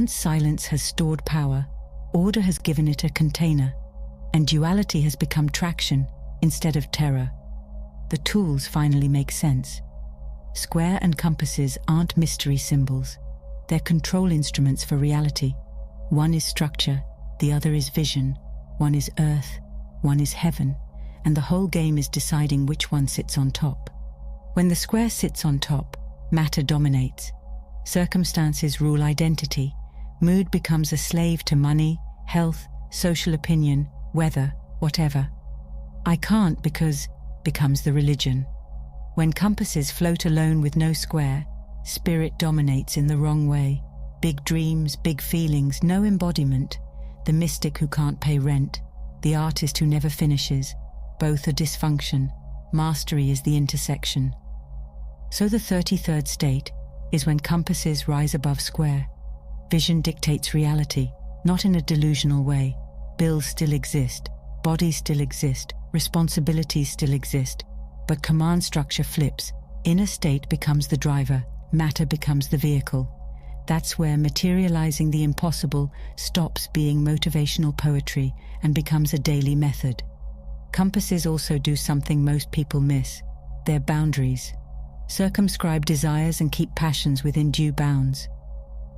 Once silence has stored power, order has given it a container, and duality has become traction instead of terror. The tools finally make sense. Square and compasses aren't mystery symbols. They're control instruments for reality. One is structure, the other is vision. One is earth, one is heaven, and the whole game is deciding which one sits on top. When the square sits on top, matter dominates. Circumstances rule identity. Mood becomes a slave to money, health, social opinion, weather, whatever. I can't because becomes the religion. When compasses float alone with no square, spirit dominates in the wrong way. Big dreams, big feelings, no embodiment. The mystic who can't pay rent, the artist who never finishes. Both are dysfunction. Mastery is the intersection. So the 33rd state is when compasses rise above square. Vision dictates reality, not in a delusional way. Bills still exist, bodies still exist, responsibilities still exist, but command structure flips. Inner state becomes the driver, matter becomes the vehicle. That's where materializing the impossible stops being motivational poetry and becomes a daily method. Compasses also do something most people miss. They're boundaries. Circumscribe desires and keep passions within due bounds.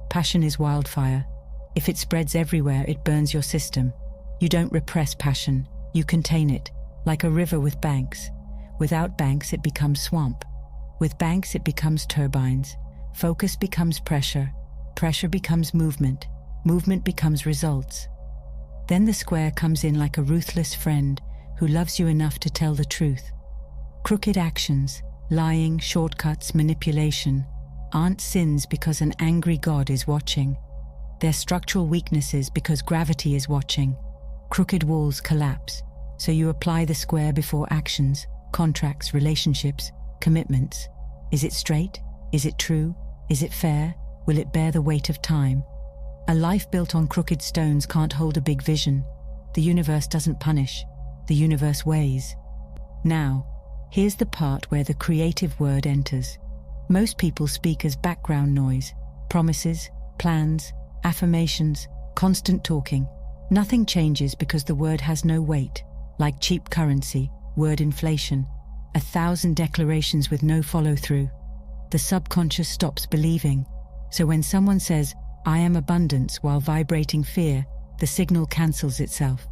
Passion is wildfire. If it spreads everywhere, it burns your system. You don't repress passion, you contain it, like a river with banks. Without banks, it becomes swamp. With banks, it becomes turbines. Focus becomes pressure. Pressure becomes movement. Movement becomes results. Then the square comes in like a ruthless friend who loves you enough to tell the truth. Crooked actions, lying, shortcuts, manipulation, aren't sins because an angry God is watching. They're structural weaknesses because gravity is watching. Crooked walls collapse, so you apply the square before actions, contracts, relationships, commitments. Is it straight? Is it true? Is it fair? Will it bear the weight of time? A life built on crooked stones can't hold a big vision. The universe doesn't punish. The universe weighs. Now, here's the part where the creative word enters. Most people speak as background noise. Promises, plans, affirmations, constant talking. Nothing changes because the word has no weight, like cheap currency, word inflation. 1,000 declarations with no follow-through. The subconscious stops believing. So when someone says, "I am abundance," while vibrating fear, the signal cancels itself.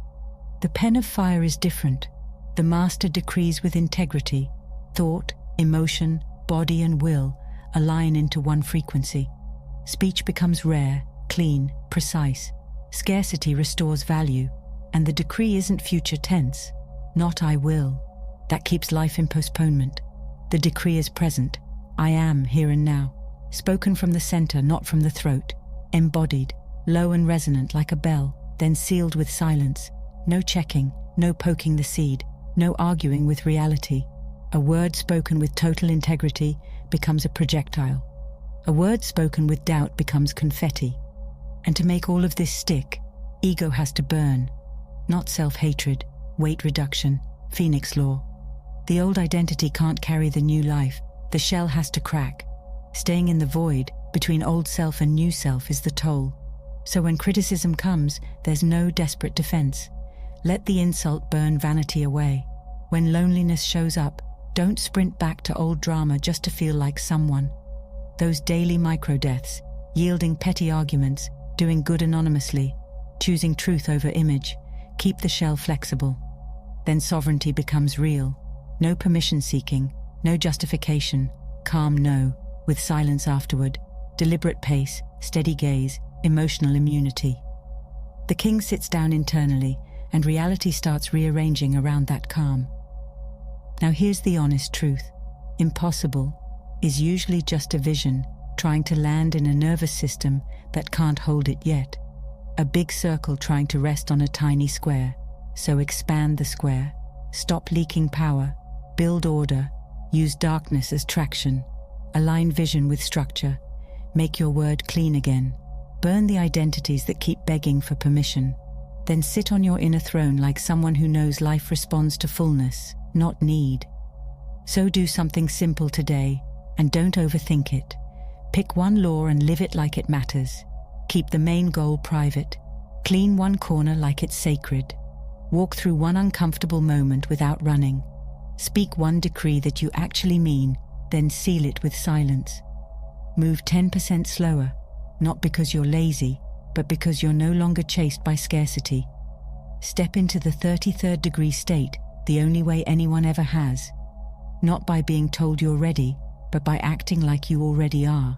The pen of fire is different. The master decrees with integrity. Thought, emotion, body and will align into one frequency. Speech becomes rare, clean, precise. Scarcity restores value, and the decree isn't future tense. Not "I will." That keeps life in postponement. The decree is present. I am here and now. Spoken from the center, not from the throat. Embodied, low and resonant like a bell, then sealed with silence. No checking, no poking the seed, no arguing with reality. A word spoken with total integrity becomes a projectile. A word spoken with doubt becomes confetti. And to make all of this stick, ego has to burn. Not self-hatred, weight reduction, Phoenix law. The old identity can't carry the new life. The shell has to crack. Staying in the void between old self and new self is the toll. So when criticism comes, there's no desperate defense. Let the insult burn vanity away. When loneliness shows up, don't sprint back to old drama just to feel like someone. Those daily micro-deaths, yielding petty arguments, doing good anonymously, choosing truth over image, keep the shell flexible. Then sovereignty becomes real. No permission seeking, no justification, calm no, with silence afterward, deliberate pace, steady gaze, emotional immunity. The king sits down internally, and reality starts rearranging around that calm. Now here's the honest truth. Impossible is usually just a vision trying to land in a nervous system that can't hold it yet. A big circle trying to rest on a tiny square. So expand the square. Stop leaking power. Build order. Use darkness as traction. Align vision with structure. Make your word clean again. Burn the identities that keep begging for permission. Then sit on your inner throne like someone who knows life responds to fullness, not need. So do something simple today, and don't overthink it. Pick one law and live it like it matters. Keep the main goal private. Clean one corner like it's sacred. Walk through one uncomfortable moment without running. Speak one decree that you actually mean, then seal it with silence. Move 10% slower, not because you're lazy, but because you're no longer chased by scarcity. Step into the 33rd degree state the only way anyone ever has. Not by being told you're ready, but by acting like you already are.